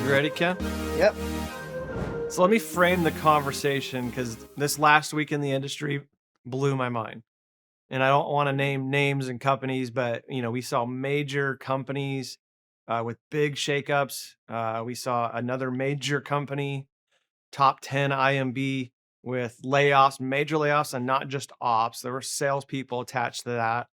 You ready, Ken? Yep. So let me frame the conversation because this last week in the industry blew my mind. And I don't want to name names and companies, but we saw major companies with big shakeups. We saw another major company, top 10 IMB, with layoffs, major layoffs, and not just ops. There were salespeople attached to that.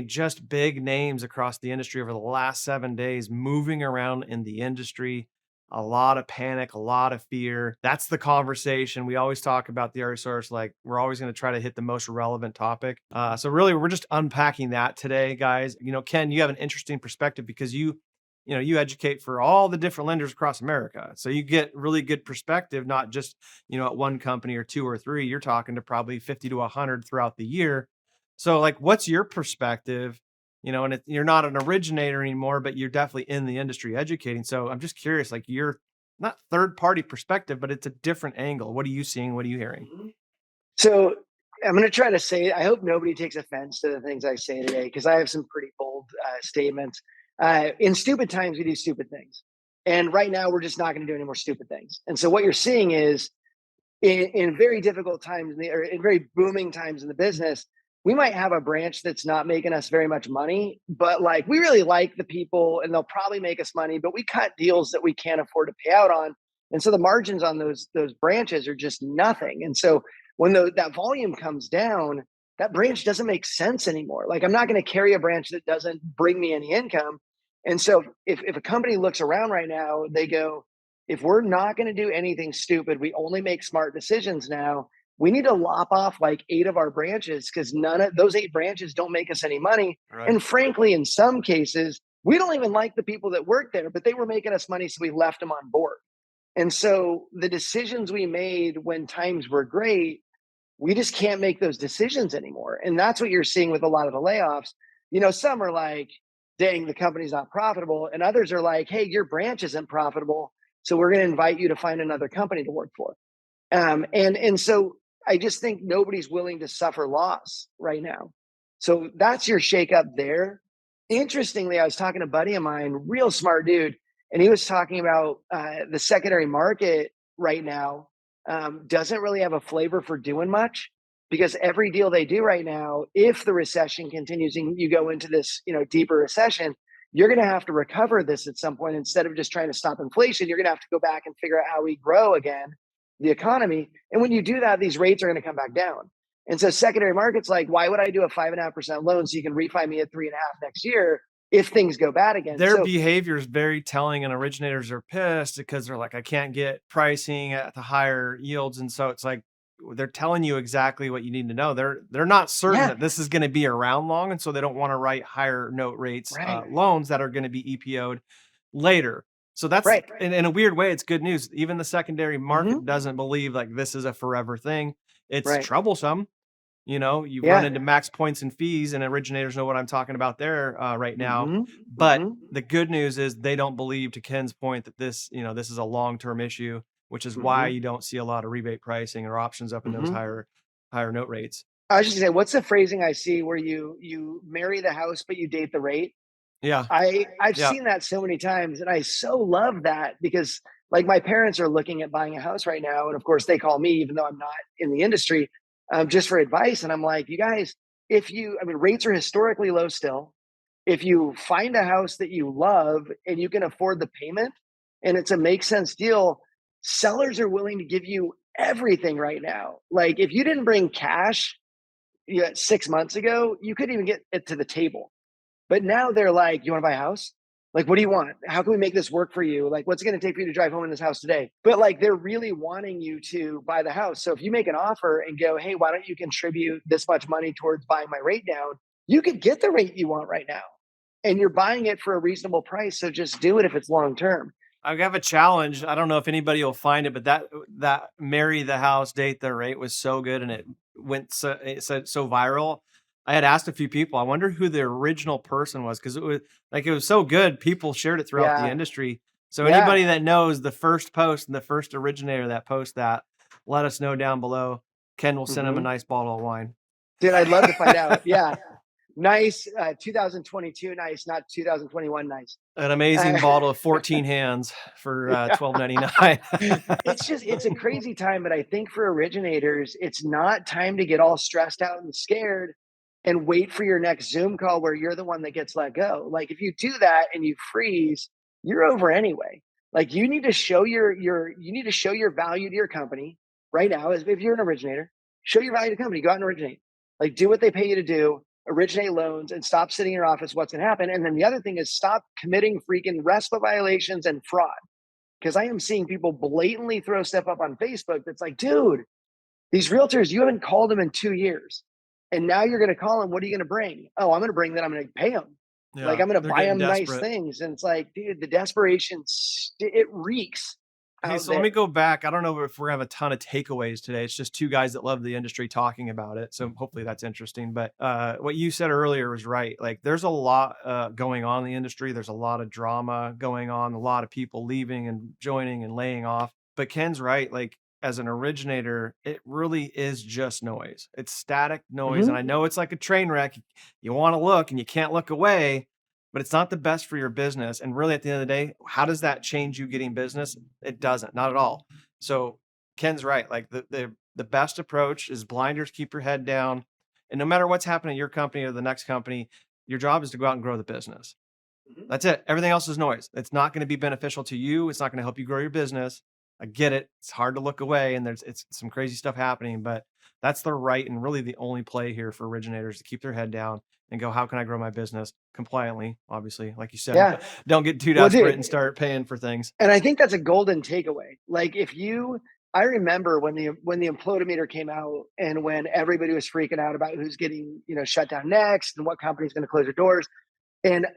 Just big names across the industry over the last 7 days, moving around in the industry. A lot of panic, a lot of fear. That's the conversation. We always talk about the source. Like we're always going to try to hit the most relevant topic. So really, we're just unpacking that today, guys. Ken, you have an interesting perspective because you educate for all the different lenders across America. So you get really good perspective, not just, at one company or two or three. You're talking to probably 50 to 100 throughout the year. So like, what's your perspective? And you're not an originator anymore, but you're definitely in the industry educating. So I'm just curious, like you're not third party perspective, but it's a different angle. What are you seeing? What are you hearing? So I'm going to try to say, I hope nobody takes offense to the things I say today, because I have some pretty bold statements. In stupid times, we do stupid things. And right now, we're just not going to do any more stupid things. And so what you're seeing is in very difficult times, or in very booming times in the business, we might have a branch that's not making us very much money, but like we really like the people and they'll probably make us money, but we cut deals that we can't afford to pay out on. And so the margins on those branches are just nothing. And so when that volume comes down, that branch doesn't make sense anymore. Like I'm not going to carry a branch that doesn't bring me any income. And so if a company looks around right now, they go, if we're not going to do anything stupid, we only make smart decisions now. We need to lop off like 8 of our branches because none of those 8 branches don't make us any money. Right. And frankly, in some cases, we don't even like the people that work there, but they were making us money, so we left them on board. And so the decisions we made when times were great, we just can't make those decisions anymore. And that's what you're seeing with a lot of the layoffs. Some are like, dang, the company's not profitable. And others are like, hey, your branch isn't profitable, so we're going to invite you to find another company to work for. And so I just think nobody's willing to suffer loss right now. So that's your shakeup there. Interestingly, I was talking to a buddy of mine, real smart dude, and he was talking about the secondary market right now doesn't really have a flavor for doing much, because every deal they do right now, if the recession continues and you go into this deeper recession, you're going to have to recover this at some point. Instead of just trying to stop inflation, you're going to have to go back and figure out how we grow again the economy. And when you do that, these rates are going to come back down. And so secondary markets, like, why would I do a 5.5% loan so you can refi me at 3.5 next year if things go bad again? Their behavior is very telling, and originators are pissed because they're like, I can't get pricing at the higher yields. And so it's like, they're telling you exactly what you need to know. They're not certain that this is going to be around long. And so they don't want to write higher note rates, loans that are going to be EPO'd later. So that's right. In a weird way, it's good news. Even the secondary market doesn't believe like this is a forever thing. It's troublesome. You run into max points and fees, and originators know what I'm talking about there right now. But the good news is they don't believe, to Ken's point, that this is a long-term issue, which is why you don't see a lot of rebate pricing or options up in those higher note rates. I was just gonna say, what's the phrasing I see where you marry the house, but you date the rate? Yeah. I've seen that so many times, and I so love that, because like my parents are looking at buying a house right now. And of course they call me, even though I'm not in the industry, just for advice. And I'm like, you guys, rates are historically low still. If you find a house that you love and you can afford the payment and it's a make sense deal, sellers are willing to give you everything right now. Like if you didn't bring cash 6 months ago, you couldn't even get it to the table. But now they're like, you want to buy a house? Like, what do you want? How can we make this work for you? Like, what's it going to take for you to drive home in this house today? But like, they're really wanting you to buy the house. So if you make an offer and go, hey, why don't you contribute this much money towards buying my rate down? You could get the rate you want right now. And you're buying it for a reasonable price. So just do it if it's long-term. I have a challenge. I don't know if anybody will find it, but that marry the house, date the rate was so good, and it went so viral. I had asked a few people, I wonder who the original person was, because it was so good. People shared it throughout the industry. So anybody that knows the first post and the first originator that post that, let us know down below. Ken will send him a nice bottle of wine. Dude, I'd love to find out. Yeah. Nice. 2022 nice, not 2021 nice. An amazing Uh, bottle of 14 hands for $12.99. it's a crazy time, but I think for originators, it's not time to get all stressed out and scared and wait for your next Zoom call where you're the one that gets let go. Like if you do that and you freeze, you're over anyway. Like you need to show you need to show your value to your company right now. As if you're an originator, show your value to the company, go out and originate. Like do what they pay you to do, originate loans and stop sitting in your office. What's gonna happen? And then the other thing is stop committing freaking RESPA violations and fraud because I am seeing people blatantly throw stuff up on Facebook that's like, dude, these realtors, you haven't called them in 2 years. And now you're going to call them. What are you going to bring? Oh, I'm going to bring that. I'm going to pay them. Like, Yeah, I'm going to they're buy getting them nice desperate. things. And it's like, dude, the desperation, it reeks Hey, out so let me there. go back. I don't know if we're gonna have a ton of takeaways today. It's just two guys that love the industry talking about it. So hopefully that's interesting. But what you said earlier was right. Like there's a lot going on in the industry. There's a lot of drama going on, a lot of people leaving and joining and laying off. But Ken's right. Like as an originator, it really is just noise. It's static noise. And Hmm. I know it's like a train wreck. You want to look and you can't look away, but it's not the best for your business. And really, at the end of the day, how does that change you getting business? It doesn't, not at all. So Ken's right. Like the best approach is blinders, keep your head down, and no matter what's happening at your company or the next company, your job is to go out and grow the business. That's it. Everything else is noise. It's not going to be beneficial to you. It's not going to help you grow your business. I get it. It's hard to look away, and it's some crazy stuff happening, but that's the right and really the only play here for originators to keep their head down and go, how can I grow my business compliantly? Obviously, like you said, Yeah. don't get too Well, desperate dude, and start paying for things. and I think that's a golden takeaway. Like if you, I remember when the Implode-O-Meter came out and when everybody was freaking out about who's getting, shut down next and what company's going to close their doors. And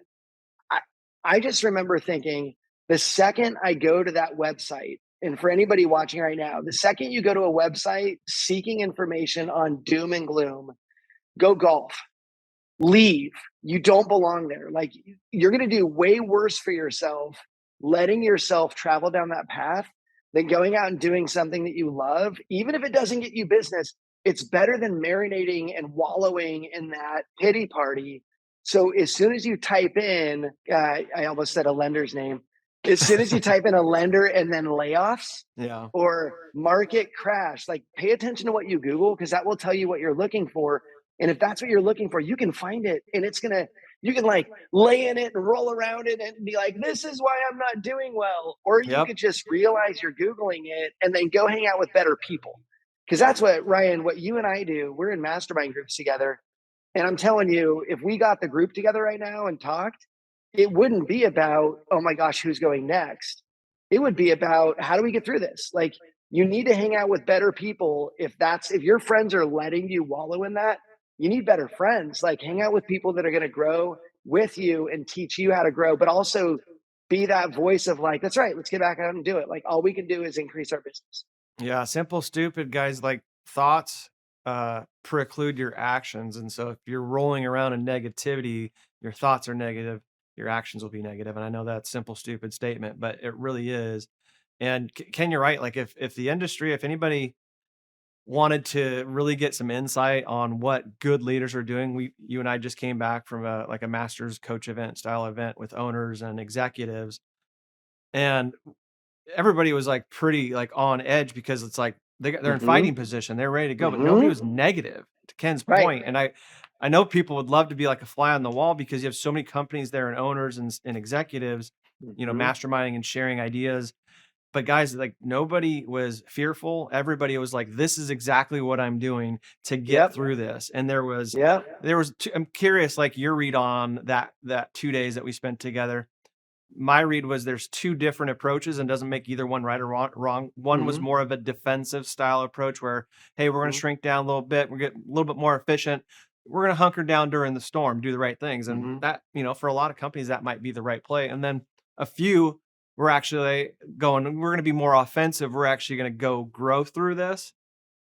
I, I just remember thinking the second I go to that website, and for anybody watching right now, the second you go to a website seeking information on doom and gloom, go golf, leave. You don't belong there. Like you're going to do way worse for yourself letting yourself travel down that path than going out and doing something that you love. Even if it doesn't get you business, it's better than marinating and wallowing in that pity party. So as soon as you type in, I almost said a lender's name. As soon as you type in a lender and then layoffs Yeah. or market crash, like pay attention to what you Google because that will tell you what you're looking for. And if that's what you're looking for, you can find it and you can like lay in it and roll around it and be like, this is why I'm not doing well. Or you Yep. could just realize you're Googling it and then go hang out with better people. Because that's what, Ryan, what you and I do. We're in mastermind groups together. And I'm telling you, if we got the group together right now and talked, it wouldn't be about, oh my gosh, who's going next? It would be about how do we get through this? Like you need to hang out with better people. If your friends are letting you wallow in that, you need better friends. Like hang out with people that are going to grow with you and teach you how to grow, but also be that voice of like, that's right, let's get back out and do it. Like all we can do is increase our business. Yeah, simple, stupid guys like thoughts preclude your actions. And so if you're rolling around in negativity, your thoughts are negative, your actions will be negative. And I know that's simple, stupid statement, but it really is. And Ken, you're right. Like if the industry, if anybody wanted to really get some insight on what good leaders are doing, you and I just came back from a master's coach event style event with owners and executives. And everybody was like pretty like on edge because it's like they're in Mm-hmm. fighting position, they're ready to go, but nobody was Mm-hmm. negative to Ken's Right. point. And I know people would love to be like a fly on the wall because you have so many companies there and owners and executives, Mm-hmm. masterminding and sharing ideas. But guys, like nobody was fearful. Everybody was like, this is exactly what I'm doing to get Yep. through this. And there was Yep. I'm curious, like your read on that 2 days that we spent together. My read was there's two different approaches and doesn't make either one right or wrong. One was Mm-hmm. more of a defensive style approach where, hey, we're going to shrink down a little bit, we're getting a little bit more efficient. We're going to hunker down during the storm, do the right things. And Mm-hmm. that, for a lot of companies, that might be the right play. And then a few were actually going, we're going to be more offensive. We're actually going to go grow through this.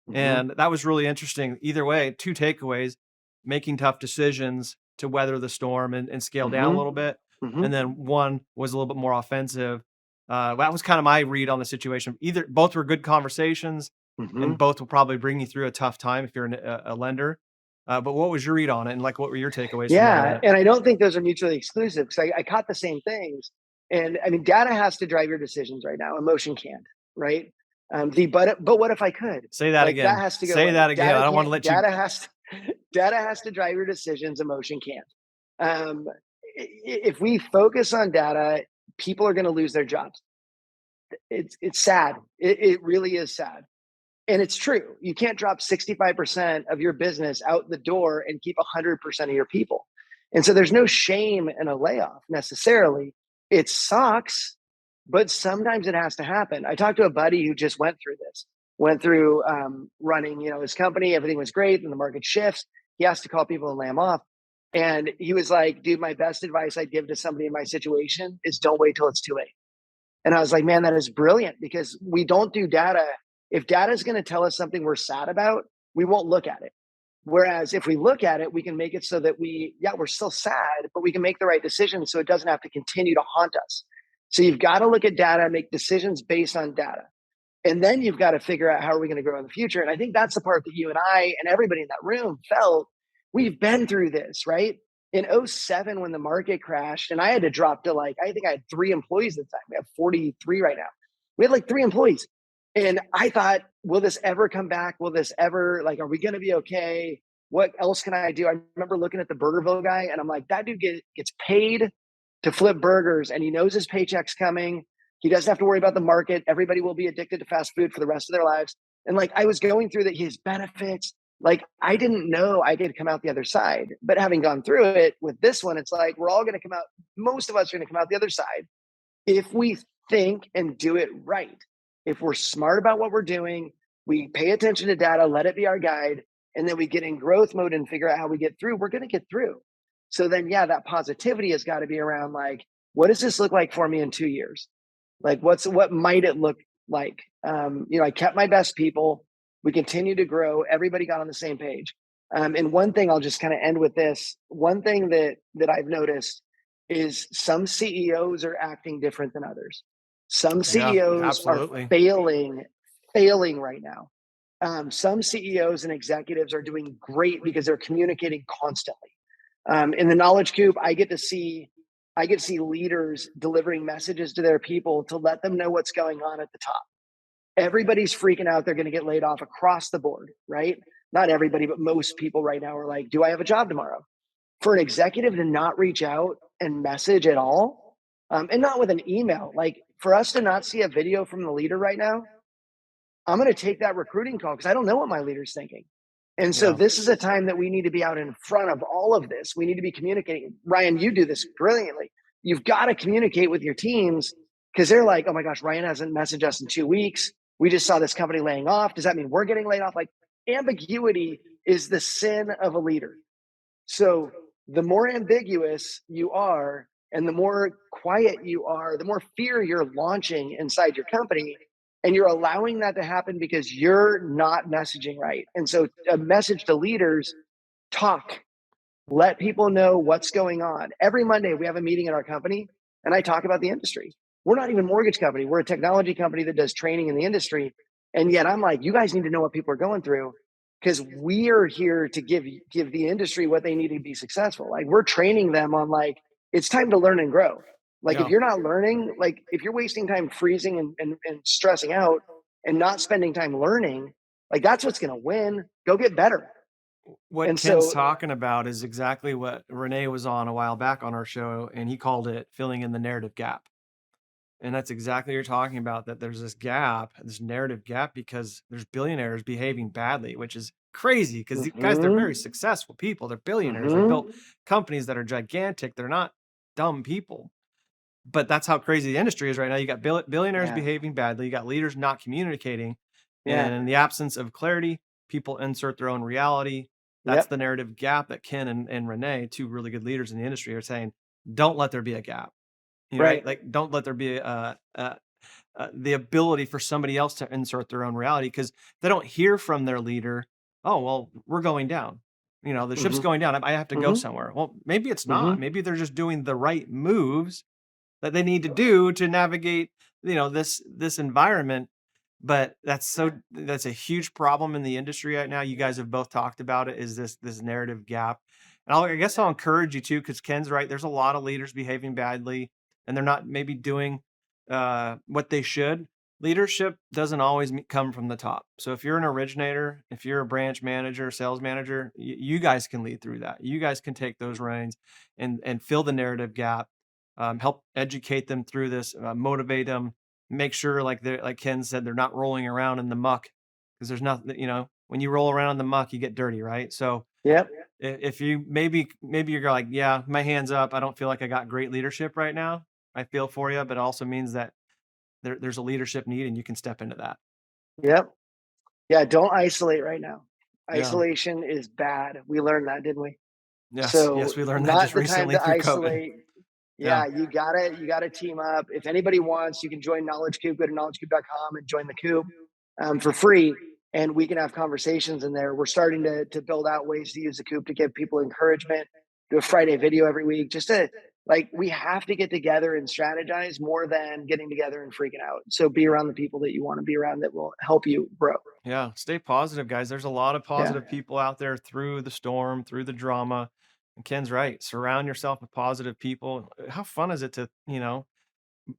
Mm-hmm. And that was really interesting. Either way, two takeaways: making tough decisions to weather the storm and scale down a little Mm-hmm. bit. Mm-hmm. And then one was a little bit more offensive. That was kind of my read on the situation. Both were good conversations, Mm-hmm. and both will probably bring you through a tough time if you're a lender. But what was your read on it, and like what were your takeaways from all Yeah, that? and I don't think those are mutually exclusive because I caught the same things. And I mean, data has to drive your decisions right now. Emotion can't, right? But what if I could? Say that Like that again. has to go Say away. that again. Data I don't want to can't. let you. Data has to drive your decisions. Emotion can't. Um, if we focus on data, people are going to lose their jobs. It's sad. It really is sad. And it's true. You can't drop 65% of your business out the door and keep 100% of your people. And so there's no shame in a layoff necessarily. It sucks, but sometimes it has to happen. I talked to a buddy who just went through running, his company. Everything was great. And the market shifts. He has to call people and lay them off. And he was like, dude, my best advice I'd give to somebody in my situation is don't wait till it's too late. And I was like, man, that is brilliant because we don't do data. If data is going to tell us something we're sad about, we won't look at it. Whereas if we look at it, we can make it so that we're still sad, but we can make the right decision so it doesn't have to continue to haunt us. So you've got to look at data, make decisions based on data. And then you've got to figure out how are we going to grow in the future. And I think that's the part that you and I and everybody in that room felt we've been through this, right? In '07, when the market crashed, and I had to drop to I think I had 3 employees at the time. We have 43 right now. We had like 3 employees. And I thought, will this ever come back? Will this ever, are we going to be okay? What else can I do? I remember looking at the Burgerville guy and I'm like, that dude gets paid to flip burgers and he knows his paycheck's coming. He doesn't have to worry about the market. Everybody will be addicted to fast food for the rest of their lives. And I was going through his benefits. I didn't know I could come out the other side. But having gone through it with this one, it's like we're all going to come out, most of us are going to come out the other side if we think and do it right. If we're smart about what we're doing, we pay attention to data, let it be our guide, and then we get in growth mode and figure out how we get through, we're going to get through. So then, yeah, that positivity has got to be around what does this look like for me in 2 years? What might it look like? I kept my best people. We continue to grow. Everybody got on the same page. And one thing I'll just kind of end with this. One thing that I've noticed is some CEOs are acting different than others. Some Yeah, CEOs are absolutely. failing right now. Some CEOs and executives are doing great because they're communicating constantly. In the knowledge coop, I get to see leaders delivering messages to their people to let them know what's going on at the top. Everybody's freaking out. They're going to get laid off across the board, right? Not everybody, but most people right now are like, do I have a job tomorrow? For an executive to not reach out and message at all, and not with an email, for us to not see a video from the leader right now, I'm going to take that recruiting call because I don't know what my leader's thinking. And so Yeah. this is a time that we need to be out in front of all of this. We need to be communicating. Ryan, you do this brilliantly. You've got to communicate with your teams because they're like, oh my gosh, Ryan hasn't messaged us in 2 weeks. We just saw this company laying off. Does that mean we're getting laid off? Ambiguity is the sin of a leader. So the more ambiguous you are and the more quiet you are, the more fear you're launching inside your company. And you're allowing that to happen because you're not messaging right. And so, a message to leaders talk, let people know what's going on. Every Monday, we have a meeting in our company, and I talk about the industry. We're not even a mortgage company, we're a technology company that does training in the industry. And yet, I'm like, you guys need to know what people are going through because we are here to give the industry what they need to be successful. We're training them on it's time to learn and grow. If Yeah. you're not learning, if you're wasting time freezing and stressing out and not spending time learning, that's what's going to win. Go get better. What And Ken's so, talking about is exactly what Renee was on a while back on our show, and he called it filling in the narrative gap. And that's exactly what you're talking about, that there's this gap, this narrative gap, because there's billionaires behaving badly, which is crazy because these guys, they're very mm-hmm, successful people. They're billionaires. They built mm-hmm, companies that are gigantic. They're not dumb people. But that's how crazy the industry is right now. You got billionaires yeah, behaving badly. You got leaders not communicating. yeah, And in the absence of clarity, people insert their own reality. That's yep, the narrative gap that Ken and Renee, two really good leaders in the industry, are saying, don't let there be a gap. Right? right, Don't let there be the ability for somebody else to insert their own reality because they don't hear from their leader. Oh, well, we're going down. The ship's mm-hmm, going down. I have to go mm-hmm, somewhere. Well, maybe it's not. mm-hmm, Maybe they're just doing the right moves that they need to do to navigate, this environment. But that's a huge problem in the industry right now. You guys have both talked about it, is this narrative gap. And I guess I'll encourage you too, because Ken's right. There's a lot of leaders behaving badly, and they're not maybe doing what they should. Leadership doesn't always come from the top. So if you're an originator, if you're a branch manager, sales manager, you guys can lead through that. You guys can take those reins and fill the narrative gap, help educate them through this, motivate them, make sure like they're like Ken said, they're not rolling around in the muck, because there's nothing, when you roll around in the muck, you get dirty, right? So Yep. if you maybe you're like, yeah, my hands up, I don't feel like I got great leadership right now. I feel for you, but it also means that there's a leadership need and you can step into that. Yep. Yeah. Don't isolate right now. Yeah. Isolation is bad. We learned that, didn't we? Yes. So Yes. We learned that not just the time recently to through COVID. isolate. Yeah. Yeah, you gotta team up. If anybody wants, you can join Knowledge Coop. Go to knowledgecoop.com and join the coop for free, and we can have conversations in there. We're starting to build out ways to use the coop to give people encouragement. Do a Friday video every week, just to like we have to get together and strategize more than getting together and freaking out. So be around the people that you want to be around that will help you grow. Yeah, stay positive, guys. There's a lot of Yeah. positive people out there through the storm, through the drama. And Ken's right. Surround yourself with positive people. How fun is it to,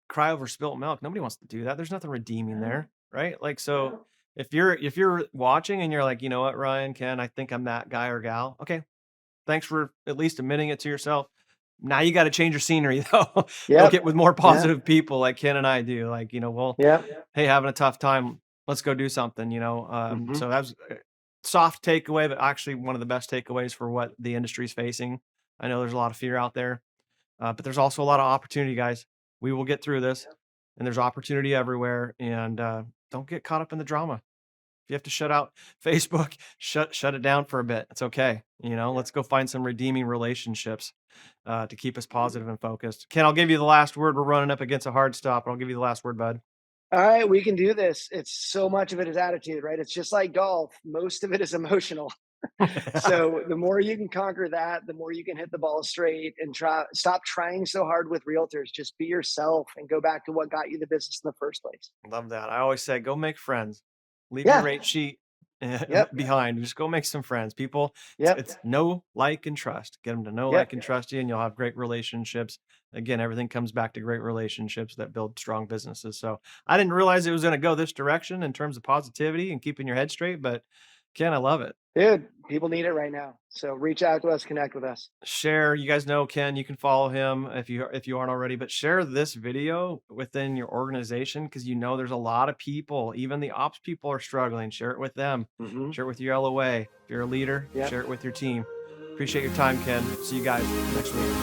cry over spilt milk? Nobody wants to do that. There's nothing redeeming there, right? Like, so if you're watching and you're like, you know what, Ryan, Ken, I think I'm that guy or gal. Okay, thanks for at least admitting it to yourself. Now you got to change your scenery though. Go Yep. get with more Yeah. positive people like Ken and I do. Like, well, Yeah. hey, having a tough time. Let's go do something. Hmm. So that's a soft takeaway, but actually one of the best takeaways for what the industry's facing. I know there's a lot of fear out there, but there's also a lot of opportunity, guys. We will get through this, and there's opportunity everywhere. And don't get caught up in the drama. If you have to shut out Facebook, shut it down for a bit. It's okay. Let's go find some redeeming relationships to keep us positive and focused. Ken, I'll give you the last word. We're running up against a hard stop. I'll give you the last word, bud. All right, we can do this. It's so much of it is attitude, right? It's just like golf. Most of it is emotional. So the more you can conquer that, the more you can hit the ball straight and stop trying so hard with realtors. Just be yourself and go back to what got you the business in the first place. Love that. I always say, go make friends. Leave your Yeah. rate sheet Yep. behind. Just go make some friends. People, Yep. it's know, like, and trust. Get them to know, Yep. like, and trust you, and you'll have great relationships. Again, everything comes back to great relationships that build strong businesses. So I didn't realize it was going to go this direction in terms of positivity and keeping your head straight, but Ken, I love it. Dude, people need it right now. So reach out to us, connect with us. Share, you guys know Ken, you can follow him if you aren't already, but share this video within your organization, because there's a lot of people, even the ops people are struggling. Share it with them. Hmm. Share it with your LOA. If you're a leader, Yep. share it with your team. Appreciate your time, Ken. See you guys next week.